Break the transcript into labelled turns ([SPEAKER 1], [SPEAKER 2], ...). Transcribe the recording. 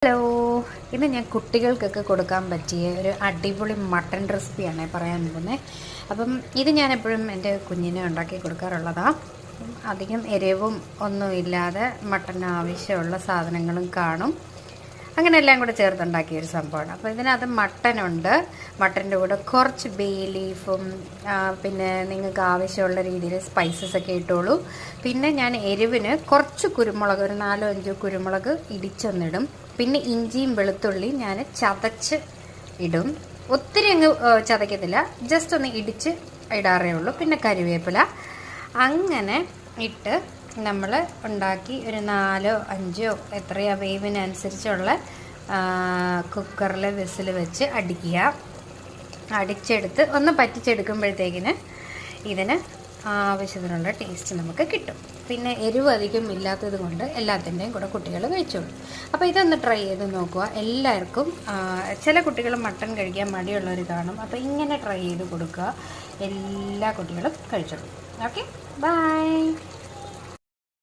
[SPEAKER 1] Hello, ഇന്ന് ഞാൻ കുട്ടികൾക്കൊക്കെ കൊടുക്കാൻ പറ്റിയ ഒരു അടിപൊളി മട്ടൺ റെസിപ്പിയാണ് പറയാൻ പോകുന്നത്. അപ്പം ഇത് ഞാൻ എപ്പോഴും എൻ്റെ കുഞ്ഞിനെ ഉണ്ടാക്കി കൊടുക്കാറുള്ളതാണ്. അധികം എരിവും ഒന്നുമില്ലാതെ മട്ടന് ആവശ്യമുള്ള സാധനങ്ങളും കാണും, അങ്ങനെ എല്ലാം കൂടെ ചേർത്തുണ്ടാക്കിയൊരു സംഭവമാണ്. അപ്പോൾ ഇതിനകത്ത് മട്ടനുണ്ട്, മട്ടൻ്റെ കൂടെ കുറച്ച് ബേ ലീഫും പിന്നെ നിങ്ങൾക്ക് ആവശ്യമുള്ള രീതിയിൽ സ്പൈസസ് ഒക്കെ ഇട്ടോളൂ. പിന്നെ ഞാൻ എരിവിന് കുറച്ച് കുരുമുളക്, ഒരു 4-5 കുരുമുളക് ഇടിച്ചൊന്നിടും. പിന്നെ ഇഞ്ചിയും വെളുത്തുള്ളിയും ഞാൻ ചതച്ച് ഇടും. ഒത്തിരി അങ്ങ് ചതയ്ക്കത്തില്ല, ജസ്റ്റ് ഒന്ന് ഇടിച്ച് ഇടാറേ ഉള്ളൂ. പിന്നെ കരിവേപ്പില അങ്ങനെ ഇട്ട് നമ്മൾ ഉണ്ടാക്കി ഒരു 4-5 എത്രയാ വേവിനനുസരിച്ചുള്ള കുക്കറിൽ വിസിൽ വെച്ച് അടിച്ചെടുത്ത് ഒന്ന് പറ്റിച്ചെടുക്കുമ്പോഴത്തേക്കിന് ഇതിന് ആവശ്യത്തിനുള്ള ടേസ്റ്റ് നമുക്ക് കിട്ടും. പിന്നെ എരിവ് അധികം ഇല്ലാത്തത് കൊണ്ട് എല്ലാത്തിൻ്റെയും കൂടെ കുട്ടികൾ കഴിച്ചോളും. അപ്പോൾ ഇതൊന്ന് ട്രൈ ചെയ്ത് നോക്കുക. എല്ലാവർക്കും, ചില കുട്ടികൾ മട്ടൺ കഴിക്കാൻ മടിയുള്ളവർ കാണും, അപ്പോൾ ഇങ്ങനെ ട്രൈ ചെയ്ത് കൊടുക്കുക, എല്ലാ കുട്ടികളും കഴിച്ചോളും. Okay, by.